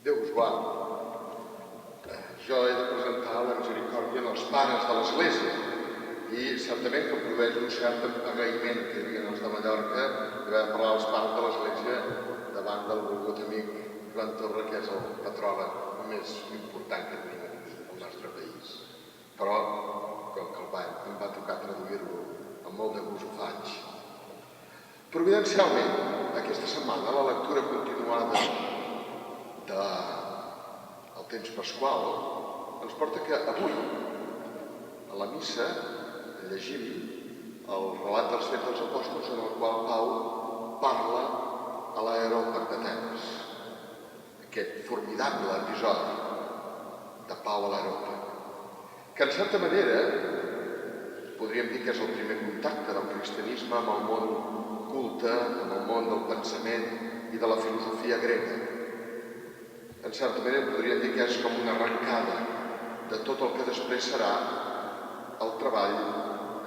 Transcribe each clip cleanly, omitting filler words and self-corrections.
Déu us guard. Jo he de presentar la misericòrdia als pares de l'Església i certament que em produeix un cert agraïment, que diuen els de Mallorca, haver de parlar als pares de l'Església davant del volgut amic Joan Torra, que és el patròleg més important que tenim aquí al nostre país. Però, com que em va tocar traduir-lo, amb molt de gust ho faig. Providencialment, aquesta setmana, la lectura continuada del temps pasqual ens porta que avui, a la missa, llegim el relat dels Fets dels Apòstols en el qual Pau parla a l'aeròpag d'Atenes. Aquest formidable episodi de Pau a l'aeròpag, que en certa manera podríem dir que és el primer contacte del cristianisme amb el món culte, amb el món del pensament i de la filosofia grega. En certa manera podríem dir que és com una arrencada de tot el que després serà el treball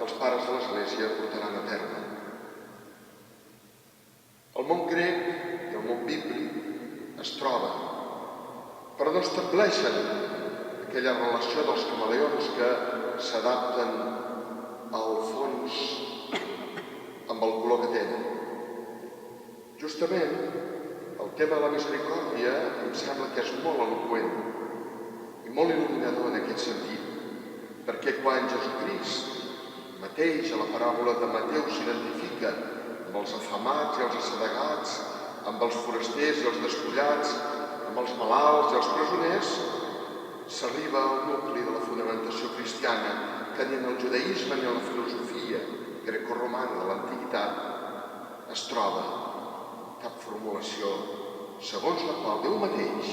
que els pares de l'Església portaran a terme. El món grec i el món bíblic es troben, però no estableixen aquella relació dels camaleons que s'adapten al fons amb el color que tenen. Justament, el tema de la misericòrdia em sembla que és molt eloqüent i molt il·luminador en aquest sentit, perquè quan Jesucrist mateix a la paràbola de Mateu s'identifica amb els afamats i els assedegats, amb els forasters i els despullats, amb els malalts i els presoners, s'arriba al nucli de la fonamentació cristiana, que ni en el judaïsme ni en la filosofia grecorromana de l'antiguitat es troba cap formulació segons la qual Déu mateix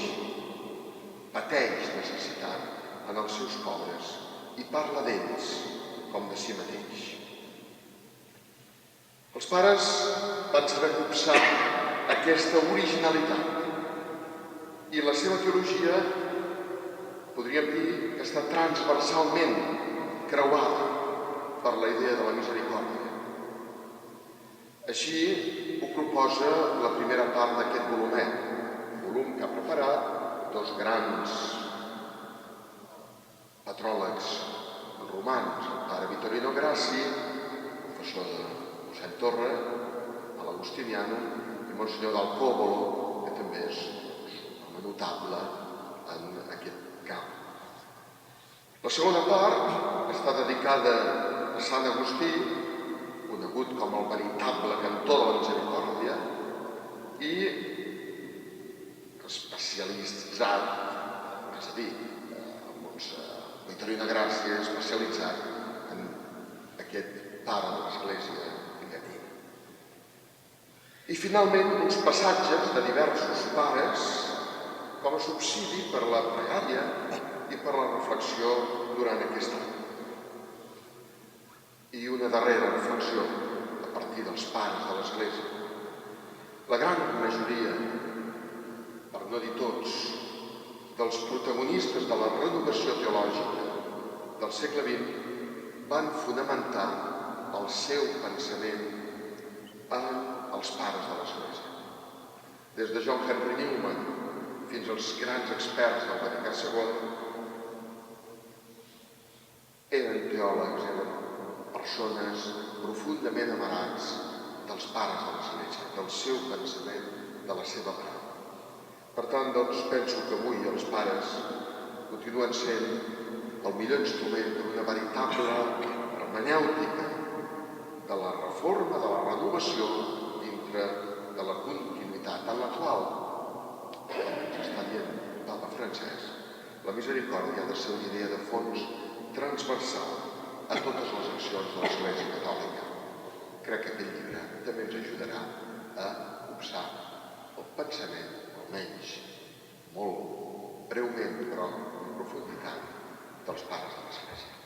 pateix necessitat en els seus pobres i parla d'ells com de si mateix. Els pares van saber copsar aquesta originalitat i la seva teologia podríem dir que està transversalment creuada per la idea de la misericòrdia. Així ho proposa la primera part d'aquest volumet, un volum que ha preparat dos grans patròlegs romans, el pare Vittorino Grassi, professor de mossèn Torra, a l'Agustinianum, i monsenyor del Còvolo, que també és un home notable en aquest camp. La segona part està dedicada a Sant Agustí, conegut com el veritable cantor de la misericòrdia, i especialitzat, és a dir, Vittorino Grassi és especialitzat en aquest pare de l'Església llatina. I finalment, uns passatges de diversos pares com a subsidi per la pregària i per la reflexió durant aquest any. I una darrera reflexió a partir dels pares de l'Església. La gran majoria, per no dir tots, dels protagonistes de la renovació teològica del segle XX van fonamentar el seu pensament en els pares de l'Església. Des de John Henry Newman fins als grans experts del Vaticà II, eren teòlegs, eren persones profundament amarats dels pares de l'Església, del seu pensament, de la seva paraula. Per tant, doncs, penso que avui els pares continuen sent el millor instrument per una veritable hermenèutica de la reforma, de la renovació dintre de la continuïtat en la qual, com ens està dient el Papa Francesc, la misericòrdia ha de ser una idea de fons transversal a totes les accions de l'Església Catòlica. Crec que aquest llibre també ens ajudarà a copsar el pensament, almenys molt breument, però en profunditat, dels pares de l'Església.